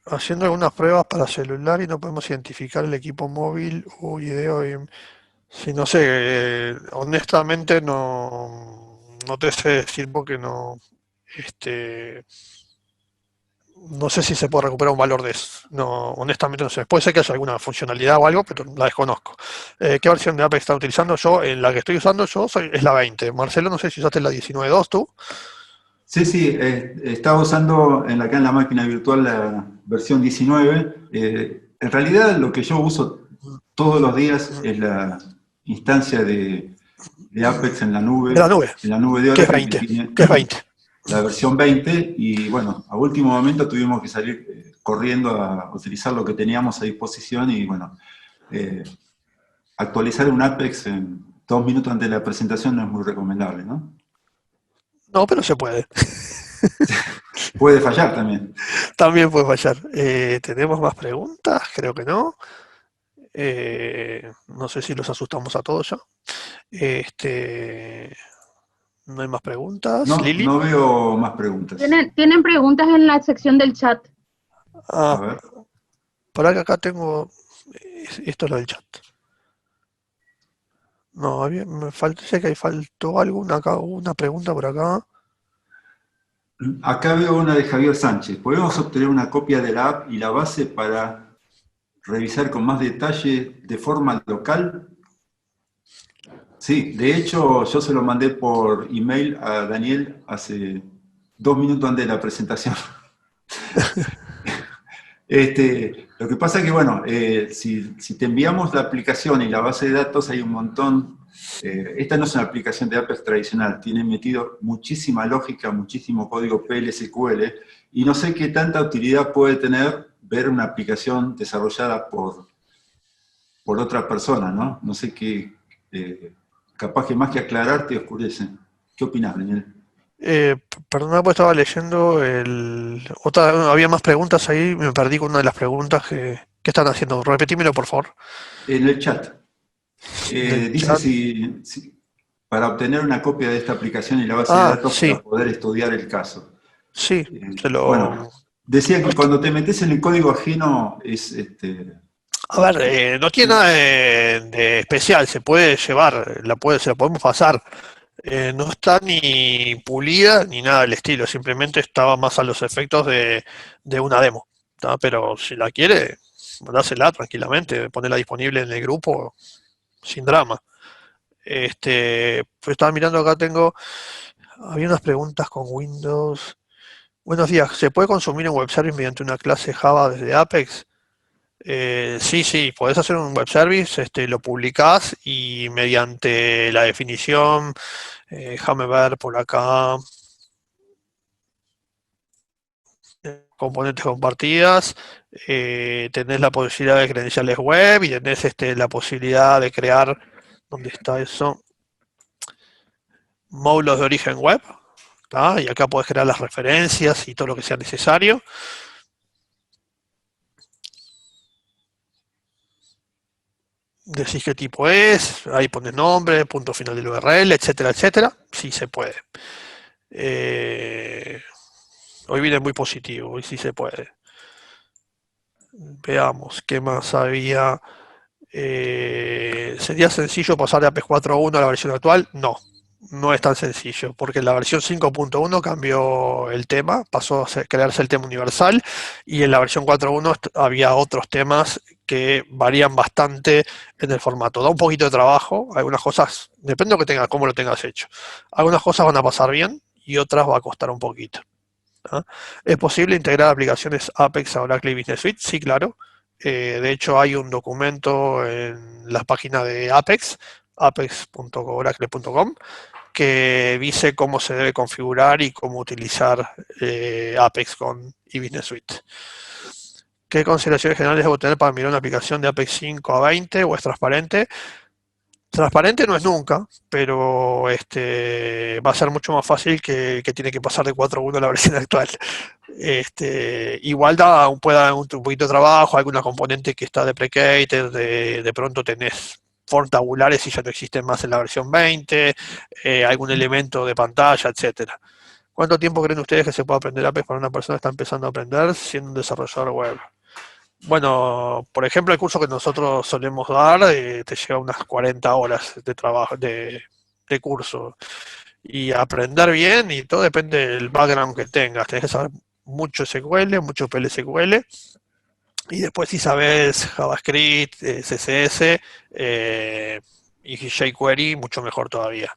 Haciendo algunas pruebas para celular y no podemos identificar el equipo móvil o video. Si no sé, honestamente no te sé decir porque no. No sé si se puede recuperar un valor de eso. No, honestamente no sé. Puede ser que haya alguna funcionalidad o algo, pero la desconozco. ¿Qué versión de Apex está utilizando yo? En la que estoy usando yo es la 20. Marcelo, no sé si usaste la 19.2 tú. Sí, estaba usando acá en la máquina virtual versión 19. En realidad lo que yo uso todos los días es la instancia de Apex en la nube. De la nube. En la nube de ¿Qué es Oracle, 20? tiene ¿Qué es 20? la versión 20, y bueno, a último momento tuvimos que salir corriendo a utilizar lo que teníamos a disposición, y bueno, actualizar un Apex en 2 minutos antes de la presentación no es muy recomendable, ¿no? No, pero se puede. Puede fallar también. También puede fallar. ¿Tenemos más preguntas? Creo que no. No sé si los asustamos a todos ya. No hay más preguntas. No, Lili. no veo más preguntas. Tienen preguntas en la sección del chat. A Ah, ver. para que acá tengo. Esto es lo del chat. No, me falta, sé que faltó una pregunta por acá. Acá veo una de Javier Sánchez. ¿Podemos obtener una copia de la app y la base para revisar con más detalle de forma local? Sí, de hecho yo se lo mandé por email a Daniel hace 2 minutos antes de la presentación. Lo que pasa es que, bueno, si te enviamos la aplicación y la base de datos, hay un montón. Esta no es una aplicación de Apex tradicional, tiene metido muchísima lógica, muchísimo código PL/SQL, y no sé qué tanta utilidad puede tener ver una aplicación desarrollada por otra persona, ¿no? No sé qué, capaz que más que aclarar te oscurece. ¿Qué opinás, Daniel? Perdona, pues estaba leyendo había más preguntas ahí, me perdí con una de las preguntas que están haciendo. Repetímelo, por favor. En el chat. Del Dice chat. si para obtener una copia de esta aplicación y la base de datos Sí, para poder estudiar el caso. sí, Bueno, decía que cuando te metes en el código ajeno es... A ver, no tiene nada de especial, se puede llevar, se la podemos pasar. No está ni pulida ni nada del estilo, simplemente estaba más a los efectos de una demo, ¿tá? Pero si la quiere, mandásela tranquilamente, ponerla disponible en el grupo sin drama. Pues estaba mirando acá, había unas preguntas con Windows. Buenos días, ¿se puede consumir un web service mediante una clase Java desde Apex? Sí, podés hacer un web service, lo publicás y mediante la definición, déjame ver por acá, componentes compartidas, tenés la posibilidad de credenciales web y tenés la posibilidad de crear, ¿dónde está eso? Módulos de origen web, ¿tá? Y acá podés crear las referencias y todo lo que sea necesario. Decís qué tipo es, ahí pones nombre, punto final del URL, etcétera, etcétera. Sí se puede. Hoy viene muy positivo, hoy sí se puede. Veamos qué más había. ¿Sería sencillo pasar de Apex 4.1 a la versión actual? No, no es tan sencillo, porque en la versión 5.1 cambió el tema, pasó a crearse el tema universal, y en la versión 4.1 había otros temas que varían bastante en el formato. Da un poquito de trabajo, algunas cosas, depende de lo que tengas, cómo lo tengas hecho. Algunas cosas van a pasar bien y otras va a costar un poquito. ¿Ah? ¿Es posible integrar aplicaciones Apex a Oracle Business Suite? Sí, claro. De hecho, hay un documento en la página de Apex, apex.oracle.com, que dice cómo se debe configurar y cómo utilizar Apex con eBusiness Suite. ¿Qué consideraciones generales debo tener para mirar una aplicación de Apex 5 a 20 o es transparente? Transparente no es nunca, pero va a ser mucho más fácil que tiene que pasar de 4.1 a la versión actual. Igual puede dar un poquito de trabajo, alguna componente que está deprecated, de pronto tenés form tabulares y ya no existen más en la versión 20, algún elemento de pantalla, etcétera. ¿Cuánto tiempo creen ustedes que se puede aprender Apex para una persona que está empezando a aprender siendo un desarrollador web? Bueno, por ejemplo, el curso que nosotros solemos dar te lleva unas 40 horas de trabajo, de curso. Y aprender bien, y todo depende del background que tengas. Tenés que saber mucho SQL, mucho PLSQL, y después si sabes JavaScript, CSS y jQuery, mucho mejor todavía.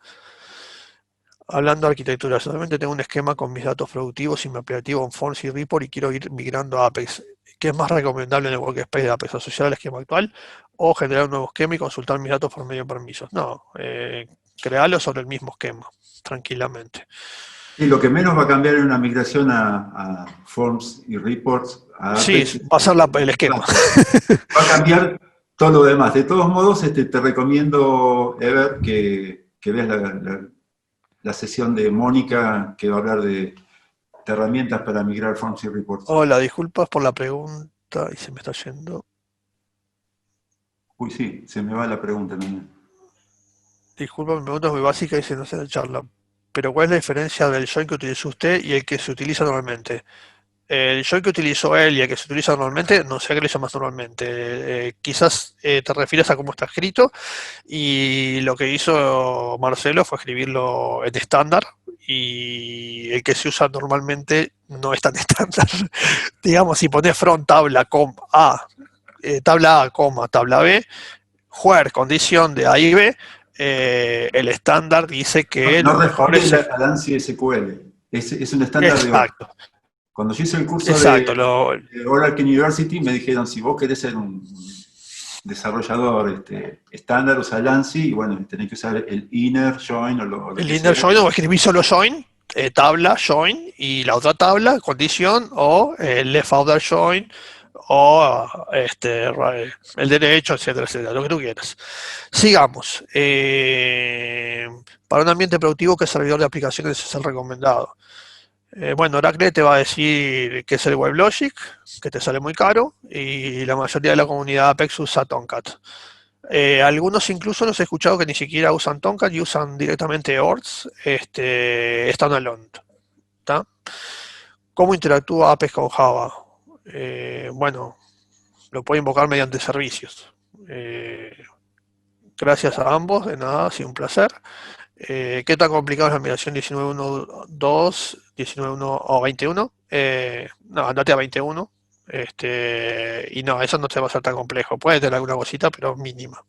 Hablando de arquitectura, solamente tengo un esquema con mis datos productivos y mi aplicativo en Forms y Report y quiero ir migrando a Apex. que es más recomendable en el workspace de Apex, asociar al esquema actual o generar un nuevo esquema y consultar mis datos por medio de permisos. No, crearlo sobre el mismo esquema, tranquilamente. Y lo que menos va a cambiar en una migración a Forms y Reports, a Sí, Apex, va a ser el esquema. va a cambiar todo lo demás. De todos modos, te recomiendo, Ever, que veas la sesión de Mónica, que va a hablar de herramientas para migrar Forms y Reports. Hola, disculpas por la pregunta y se me está yendo. Uy, sí, se me va la pregunta también. Disculpa, mi pregunta es muy básica y se nos hace la charla. Pero ¿cuál es la diferencia del join que utilizó usted y el que se utiliza normalmente? El join que utilizó él y el que se utiliza normalmente, no sé qué le llamas normalmente. Quizás te refieres a cómo está escrito, y lo que hizo Marcelo fue escribirlo en estándar, y el que se usa normalmente no es tan estándar. Digamos, si pones front tabla, tabla A, tabla B, where condición de A y B, el estándar dice que No lo mejor es... responde al ANSI SQL. Es un estándar de Oracle. Exacto, Cuando yo hice el curso exacto. de Oracle University, me dijeron, si vos querés ser un desarrollador estándar, usa el ANSI, y bueno, tenés que usar el inner join o lo El que inner sea. join, o escribir solo join, tabla join, y la otra tabla, condición, o left outer join, o el derecho, etcétera, etcétera, lo que tú quieras. Sigamos. Para un ambiente productivo, ¿qué servidor de aplicaciones es el recomendado? Bueno, Oracle te va a decir que es el WebLogic, que te sale muy caro, y la mayoría de la comunidad Apex usa Tomcat. Algunos incluso los he escuchado que ni siquiera usan Tomcat y usan directamente ORTS, standalone. ¿Tá? ¿Cómo interactúa Apex con Java? Bueno, lo puede invocar mediante servicios. Gracias a ambos, de nada, ha sido un placer. ¿Qué tan complicado es la migración 19.1.2, 19.1 o 21? No, andate a 21. Y no, eso no te va a ser tan complejo. Puede tener alguna cosita, pero mínima.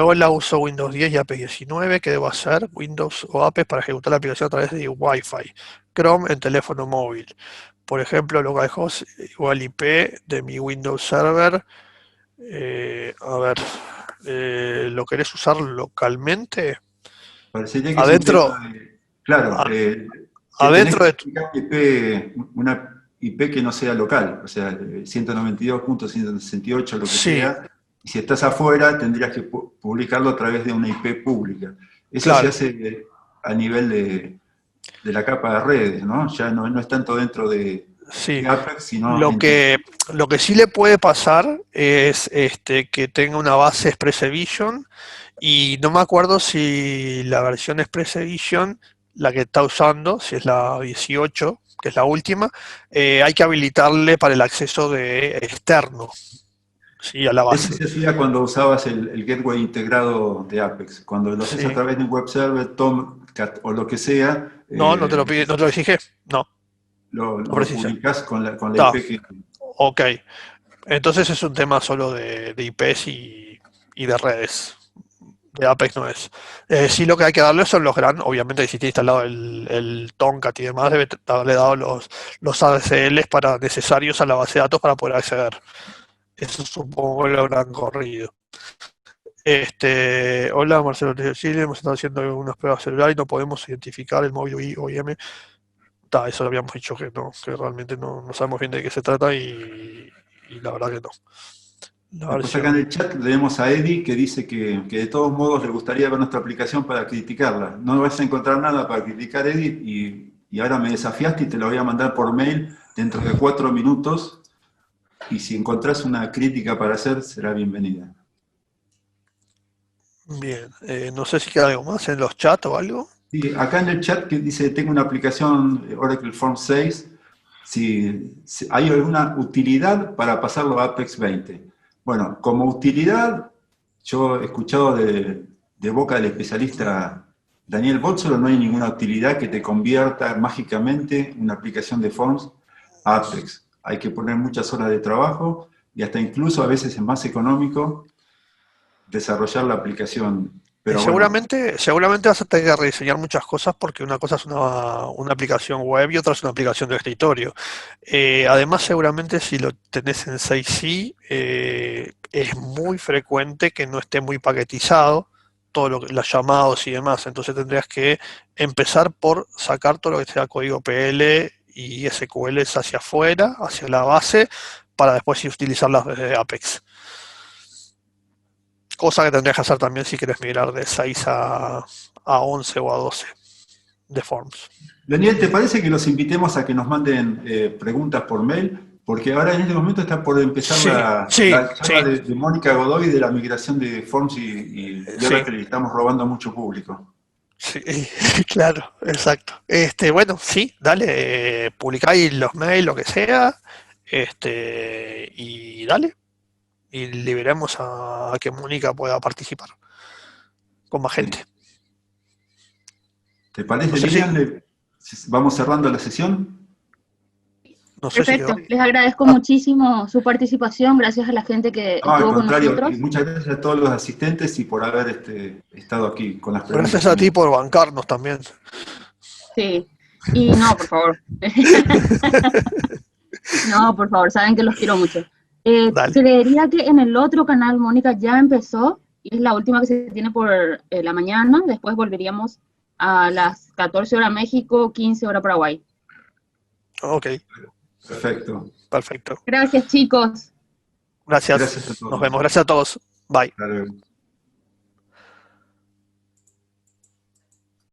Hola, uso Windows 10 y Apex 19. ¿Qué debo hacer? Windows o Apex para ejecutar la aplicación a través de Wi-Fi. Chrome en teléfono móvil. Por ejemplo, localhost igual IP de mi Windows Server. A ver, ¿lo querés usar localmente? Parecería que Adentro, es un tema de... Claro, a- tenés adentro que de tu... aplicar una IP que no sea local, o sea, 192.168, lo que Sí, sea, y si estás afuera tendrías que publicarlo a través de una IP pública. Eso se claro, hace a nivel de la capa de redes, ¿no? Ya no es tanto dentro sí. de Apex, sino Lo entre... que, lo que sí le puede pasar es que tenga una base Express Edition, y no me acuerdo si la versión Express Edition, la que está usando, si es la 18, que es la última, hay que habilitarle para el acceso de externo, ¿sí? A la Eso base. se hacía cuando usabas el gateway integrado de Apex. Cuando lo haces a Sí. través de un web server, Tomcat o lo que sea, No, no te lo pide, no te lo exige. No, no lo precisa. publicás con la Está, IP que... ok. Entonces es un tema solo de IPs y de redes. De Apex no es. Sí, lo que hay que darle son los obviamente, si tiene instalado el Tomcat y demás, debe haberle dado los ADSLs necesarios a la base de datos para poder acceder. Eso supongo que lo habrán corrido. Hola, Marcelo desde Chile, hemos estado haciendo algunas pruebas celulares y no podemos identificar el móvil OIM. Eso lo habíamos dicho que no, que realmente no sabemos bien de qué se trata, y la verdad que no. La Después acá en el versión... chat tenemos a Eddie que dice que de todos modos le gustaría ver nuestra aplicación para criticarla. No vas a encontrar nada para criticar, Eddie, y ahora me desafiaste y te lo voy a mandar por mail dentro de 4 minutos. Y si encontrás una crítica para hacer, será bienvenida. Bien, no sé si queda algo más en los chats o algo. Sí, acá en el chat que dice, tengo una aplicación Oracle Form 6, si hay alguna utilidad para pasarlo a Apex 20. Bueno, como utilidad, yo he escuchado de boca del especialista Daniel Botzolo, no hay ninguna utilidad que te convierta mágicamente una aplicación de Forms a Apex. Hay que poner muchas horas de trabajo y hasta incluso a veces es más económico desarrollar la aplicación Pero bueno, seguramente vas a tener que rediseñar muchas cosas porque una cosa es una aplicación web y otra es una aplicación de escritorio. Además, seguramente si lo tenés en 6C, es muy frecuente que no esté muy paquetizado todo los llamados y demás. Entonces tendrías que empezar por sacar todo lo que sea código PL y SQL hacia afuera, hacia la base, para después sí utilizarlas desde Apex. Cosa que tendrías que hacer también si quieres migrar de 6 a 11 o a 12 de Forms. Daniel, ¿te parece que los invitemos a que nos manden preguntas por mail? Porque ahora en este momento está por empezar Sí, sí, la sí, charla de Mónica Godoy de la migración de Forms y ahora sí, que le estamos robando mucho público. sí, claro, exacto. Bueno, sí, dale, publicáis los mails, lo que sea, y dale, y liberemos a que Mónica pueda participar con más Sí. gente. ¿Te No parece, sé si, Lilian? ¿Vamos cerrando la sesión? no sé si quedó Perfecto, les agradezco Ah, muchísimo su participación, gracias a la gente que No, al estuvo con contrario, y nosotros. muchas gracias a todos los asistentes y por haber estado aquí con las preguntas gracias a ti también. por bancarnos también. Sí, y no, por favor. No, por favor, saben que los quiero mucho. Dale. Creería que en el otro canal Mónica ya empezó, y es la última que se tiene por la mañana, después volveríamos a las 14 horas México, 15 horas Paraguay. Ok, Perfecto. perfecto. Gracias, chicos. Gracias. Gracias a Nos todos. vemos. Gracias a todos. Bye. Hasta luego.